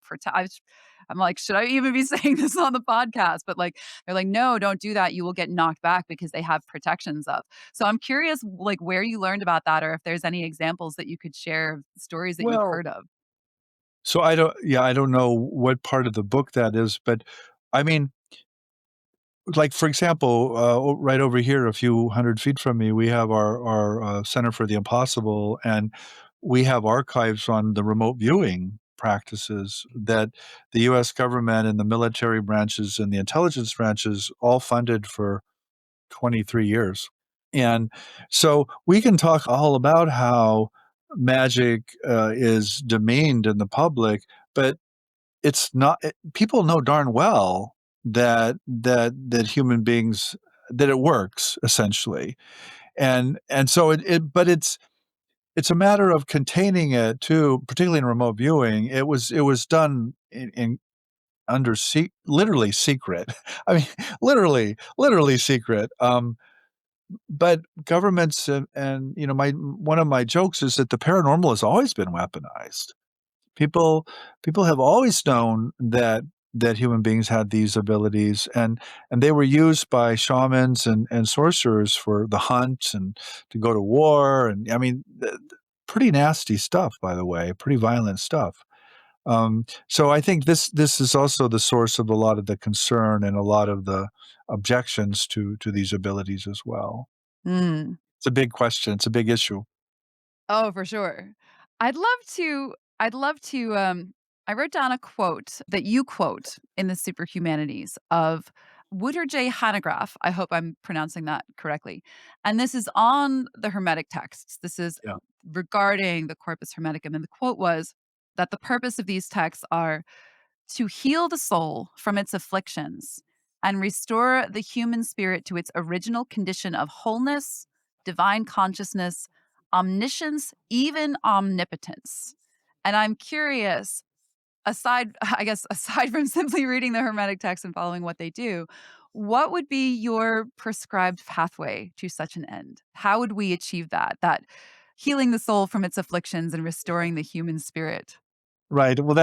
I'm like, should I even be saying this on the podcast? But like, they're like, no, don't do that. You will get knocked back because they have protections up. So I'm curious, like, where you learned about that, or if there's any examples that you could share of stories that you've Well, heard of. so I don't know what part of the book that is, but I mean, like, for example, right over here, a few hundred feet from me, we have our Center for the Impossible, and we have archives on the remote viewing practices that the US government and the military branches and the intelligence branches all funded for 23 years. And so we can talk all about how magic is demeaned in the public, but it's not people know darn well that human beings that it works essentially. And so but it's a matter of containing it too, particularly in remote viewing. It was done in under literally secret. I mean, literally secret. But governments and my one of my jokes is that the paranormal has always been weaponized. People people have always known that human beings had these abilities, and they were used by shamans and sorcerers for the hunt and to go to war, and I mean, pretty nasty stuff, by the way, pretty violent stuff. So I think this is also the source of a lot of the concern and a lot of the objections to these abilities as well. Mm. It's a big question. It's a big issue. Oh, for sure. I'd love to I wrote down a quote that you quote in the Superhumanities of Wouter J. Hanegraaff. I hope I'm pronouncing that correctly. And this is on the Hermetic texts. This is Yeah. regarding the Corpus Hermeticum. And the quote was that the purpose of these texts are to heal the soul from its afflictions and restore the human spirit to its original condition of wholeness, divine consciousness, omniscience, even omnipotence. And I'm curious, aside, I guess, aside from simply reading the Hermetic text and following what they do, what would be your prescribed pathway to such an end? How would we achieve that? That healing the soul from its afflictions and restoring the human spirit? Right. Well,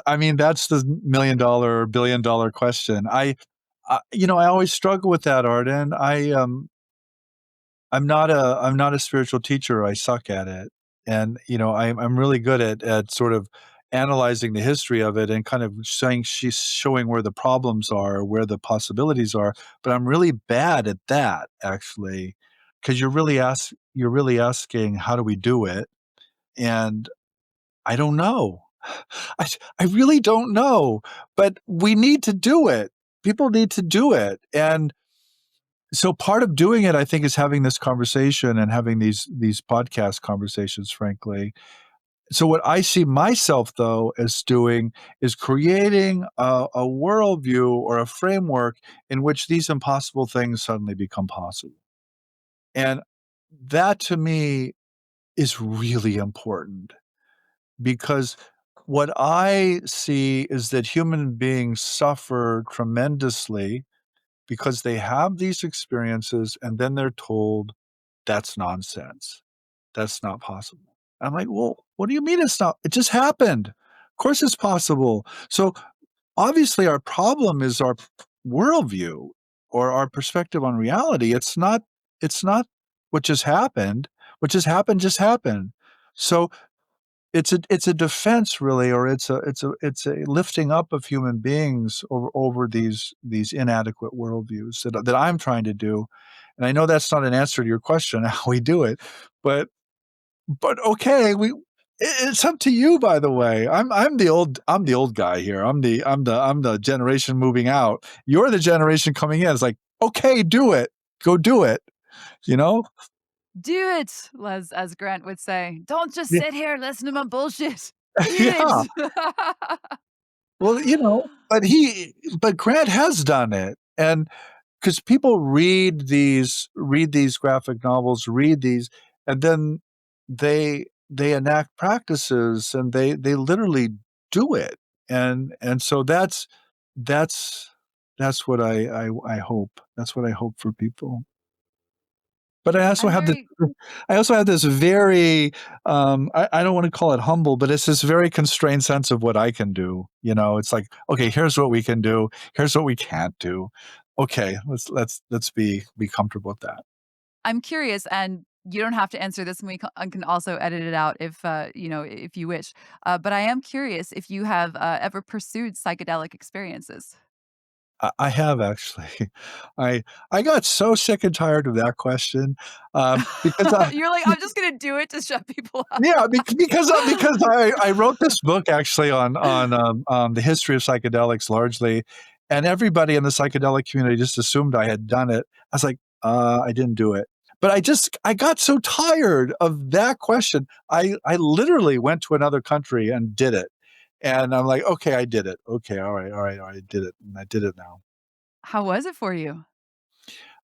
I mean, that's the $1,000,000 or $1,000,000,000 question. I always struggle with that, Arden. I'm not a spiritual teacher. I suck at it. And, I'm really good at sort of analyzing the history of it and kind of saying she's showing where the problems are, where the possibilities are. But I'm really bad at that, actually, because you're really asking, how do we do it? And I don't know. I I really don't know, but we need to do it. People need to do it, and so part of doing it, I think, is having this conversation and having these podcast conversations, frankly. So what I see myself, though, as doing is creating a worldview or a framework in which these impossible things suddenly become possible, and that to me is really important. Because what I see is that human beings suffer tremendously because they have these experiences and then they're told, "That's nonsense. That's not possible." I'm like, "Well, what do you mean it's not? It just happened. Of course it's possible." So, obviously, our problem is our worldview or our perspective on reality. It's not what just happened. What just happened. So it's a defense really, or it's a lifting up of human beings over these inadequate worldviews that I'm trying to do. And I know that's not an answer to your question, how we do it, but okay, it's up to you, by the way. I'm the old guy here. I'm the generation moving out. You're the generation coming in. It's like, okay, do it. Go do it, you know? Do it, as Grant would say. Don't just Yeah. sit here, listen to my bullshit. Do Yeah. it. Well, but Grant has done it, and because people read these graphic novels, and then they enact practices, and they literally do it, and so that's that's what I hope. That's what I hope for people. but I'm very I also have this very, I don't want to call it humble, but it's this very constrained sense of what I can do. It's like, okay, here's what we can do. Here's what we can't do. Okay, let's be comfortable with that. I'm curious, and you don't have to answer this, and I can also edit it out if, if you wish. But I am curious if you have, ever pursued psychedelic experiences. I have actually. I I got so sick and tired of that question, because I You're like, "I'm just gonna do it to shut people up." yeah, because I wrote this book actually on the history of psychedelics largely, and everybody in the psychedelic community just assumed I had done it. I was like, I didn't do it." But I got so tired of that question. I literally went to another country and did it. And I'm like, "Okay, I did it. Okay, all right, I did it, and I did it now." How was it for you?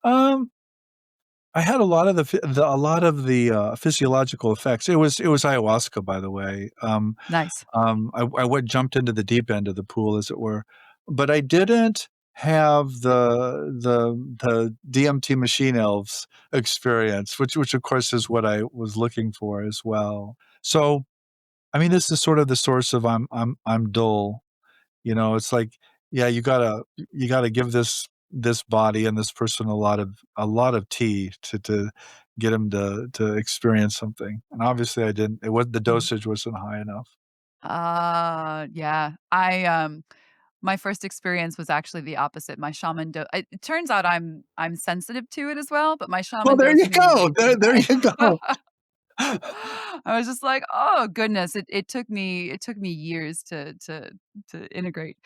Um, I had a lot of the physiological effects. It was ayahuasca, by the way. Nice. I went jumped into the deep end of the pool, as it were, but I didn't have the DMT machine elves experience, which of course is what I was looking for as well. So, I mean, this is sort of the source of I'm dull. It's like, yeah, you gotta give this body and this person a lot of tea to get him to experience something. And obviously I didn't. The Mhm. dosage wasn't high enough. Yeah. My first experience was actually the opposite. My shaman it turns out I'm sensitive to it as well, but my Well, shaman there dosed you me go. way too There you high. go. I was just like, "Oh, goodness." It took me years to integrate.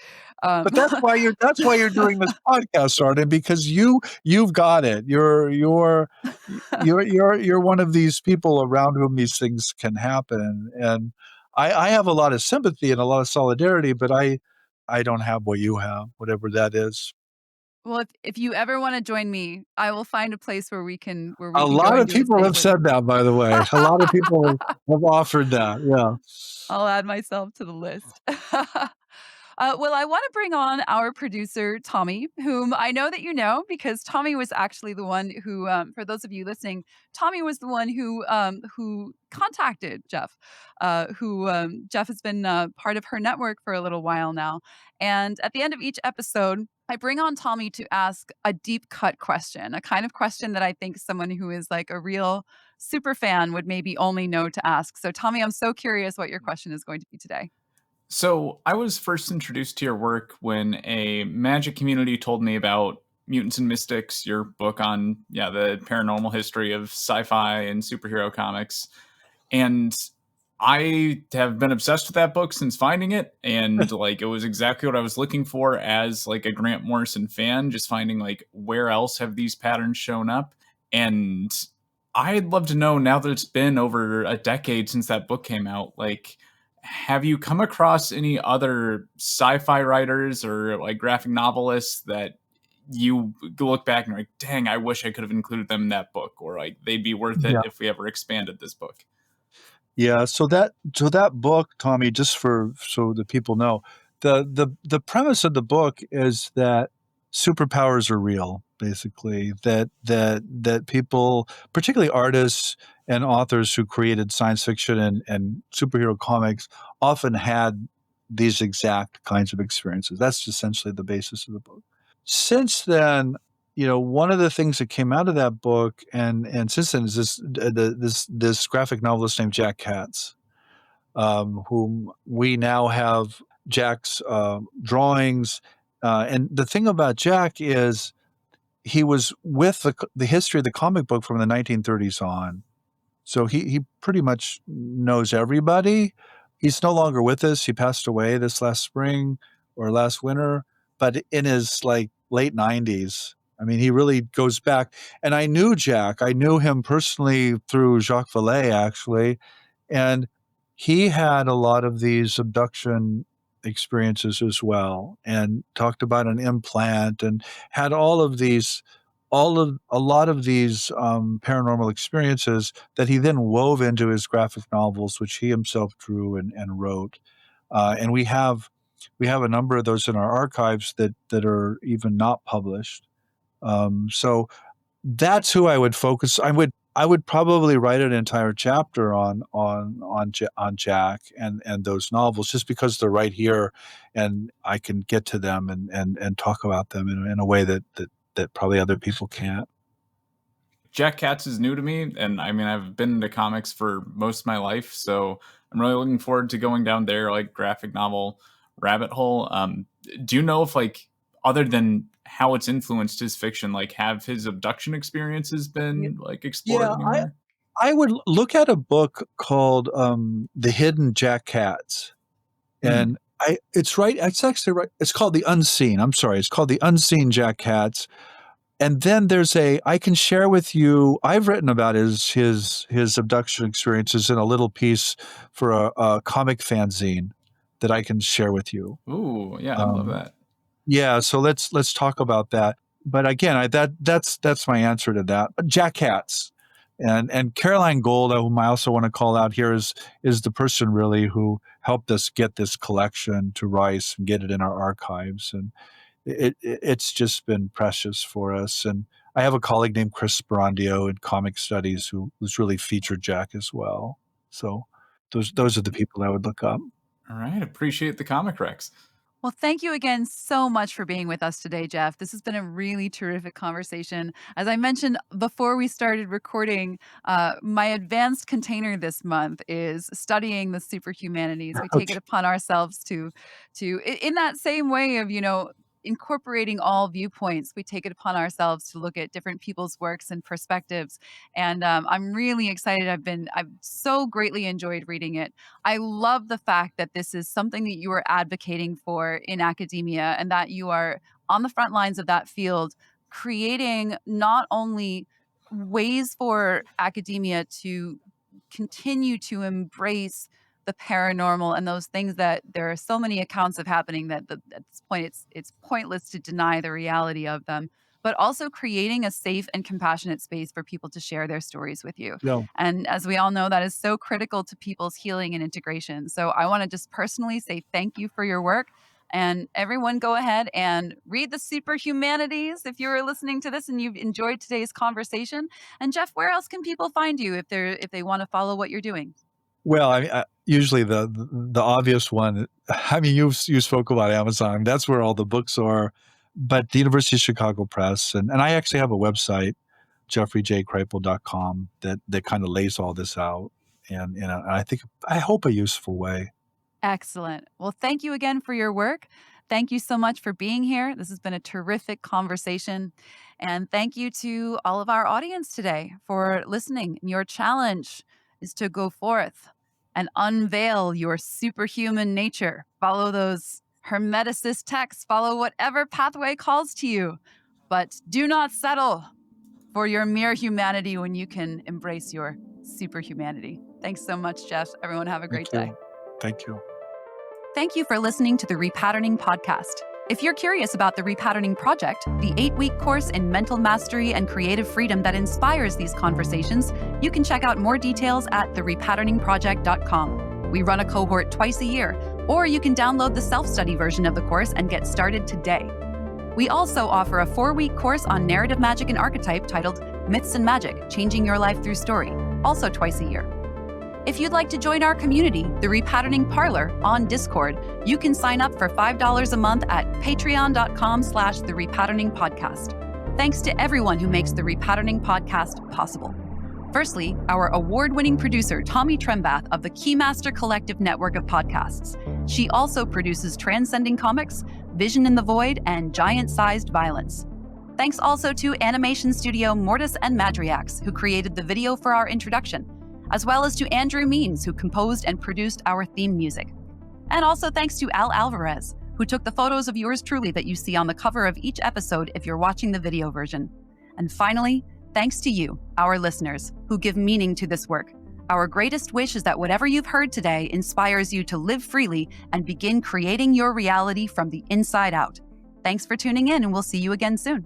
Um, But that's why you're doing this podcast, Arden, because you've got it. You're one of these people around whom these things can happen, and I have a lot of sympathy and a lot of solidarity, but I don't have what you have, whatever that is. well, if you ever wanna join me, I will find a place where we A can go lot and of do the people same have with said that, by the way. A lot of people have offered that, yeah. I'll add myself to the list. Well, I want to bring on our producer, Tommy, whom I know that you know because Tommy was actually the one who, for those of you listening, Tommy was the one who contacted Jeff. Who Jeff has been part of her network for a little while now, and at the end of each episode, I bring on Tommy to ask a deep cut question, a kind of question that I think someone who is like a real super fan would maybe only know to ask. So, Tommy, I'm so curious what your question is going to be today. So I was first introduced to your work when a magic community told me about Mutants and Mystics, your book on the paranormal history of sci-fi and superhero comics. And I have been obsessed with that book since finding it, and like it was exactly what I was looking for as like a Grant Morrison fan, just finding like where else have these patterns shown up. And I'd love to know, now that it's been over a decade since that book came out, like have you come across any other sci-fi writers or like graphic novelists that you look back and you're like, dang, I wish I could have included them in that book, or like they'd be worth it Yeah. if we ever expanded this book? Yeah, so that book, Tommy, just for so that people know, the premise of the book is that superpowers are real, basically. That people, particularly artists and authors who created science fiction and superhero comics, often had these exact kinds of experiences. That's essentially the basis of the book. Since then, one of the things that came out of that book, and since then, is this graphic novelist named Jack Katz, whom we now have Jack's drawings. And the thing about Jack is he was with the history of the comic book from the 1930s on. So he pretty much knows everybody. He's no longer with us. He passed away this last spring or last winter, but in his like late 90s. I mean, he really goes back. And I knew Jack. I knew him personally through Jacques Vallée, actually. And he had a lot of these abduction experiences as well, and talked about an implant and had a lot of these paranormal experiences that he then wove into his graphic novels, which he himself drew and wrote. And we have a number of those in our archives that are even not published. So that's who I would focus. I would probably write an entire chapter on Jack and those novels, just because they're right here, and I can get to them and talk about them in a way that probably other people can't. Jack Katz is new to me, and I mean, I've been into comics for most of my life, so I'm really looking forward to going down their like graphic novel rabbit hole. Do you know if, like, other than how it's influenced his fiction, like, have his abduction experiences been like explored Yeah, anywhere? I would look at a book called The Hidden Jack Katz, Hmm. and it's right. It's actually right. It's called The Unseen. I'm sorry. It's called The Unseen Jack Katz. And then there's I can share with you, I've written about his abduction experiences in a little piece for a comic fanzine that I can share with you. Ooh, yeah, I'd love Um, that. yeah, so let's talk about that. But again, that's my answer to that. But Jack Katz and Caroline Gold, whom I also want to call out here, is the person really who helped us get this collection to Rice and get it in our archives. And it's just been precious for us. And I have a colleague named Chris Sperandio in comic studies who's really featured Jack as well. So those are the people I would look up. All right, appreciate the comic Rex. Well, thank you again so much for being with us today, Jeff. This has been a really terrific conversation. As I mentioned before we started recording, my advanced container this month is studying the superhumanities. We take it Okay. upon ourselves in that same way of, incorporating all viewpoints. We take it upon ourselves to look at different people's works and perspectives. And I'm really excited. I've so greatly enjoyed reading it. I love the fact that this is something that you are advocating for in academia and that you are on the front lines of that field, creating not only ways for academia to continue to embrace the paranormal and those things that there are so many accounts of happening that at this point it's pointless to deny the reality of them, but also creating a safe and compassionate space for people to share their stories with you. Yeah. And as we all know, that is so critical to people's healing and integration. So I want to just personally say thank you for your work. And everyone, go ahead and read the Superhumanities if you're listening to this and you've enjoyed today's conversation. And Jeff, where else can people find you if they want to follow what you're doing? Well, usually the obvious one. I mean, you spoke about Amazon. That's where all the books are. But the University of Chicago Press, and I actually have a website, jeffreyjkripal.com, that kind of lays all this out, and I hope a useful way. Excellent. Well, thank you again for your work. Thank you so much for being here. This has been a terrific conversation. And thank you to all of our audience today for listening. Your challenge is to go forth and unveil your superhuman nature. Follow those Hermeticist texts, follow whatever pathway calls to you, but do not settle for your mere humanity when you can embrace your superhumanity. Thanks so much, Jeff. Everyone, have a Thank great day. you. Thank you. Thank you for listening to the Repatterning Podcast. If you're curious about the Repatterning Project, the 8-week course in mental mastery and creative freedom that inspires these conversations, you can check out more details at therepatterningproject.com. We run a cohort twice a year, or you can download the self-study version of the course and get started today. We also offer a 4-week course on narrative magic and archetype titled Myths and Magic, Changing Your Life Through Story, also twice a year. If you'd like to join our community, the Repatterning Parlor, on Discord, you can sign up for $5 a month at patreon.com/the Repatterning Podcast. Thanks to everyone who makes the Repatterning Podcast possible. Firstly, our award-winning producer, Tomi Trembath of the Keymaster Collective network of podcasts. She also produces Transcending Comics, Vision in the Void, and Giant-Sized Violence. Thanks also to animation studio Mortis Madriax, who created the video for our introduction, as well as to Andrew Means, who composed and produced our theme music. And also thanks to Alvarez, who took the photos of yours truly that you see on the cover of each episode if you're watching the video version. And finally, thanks to you, our listeners, who give meaning to this work. Our greatest wish is that whatever you've heard today inspires you to live freely and begin creating your reality from the inside out. Thanks for tuning in, and we'll see you again soon.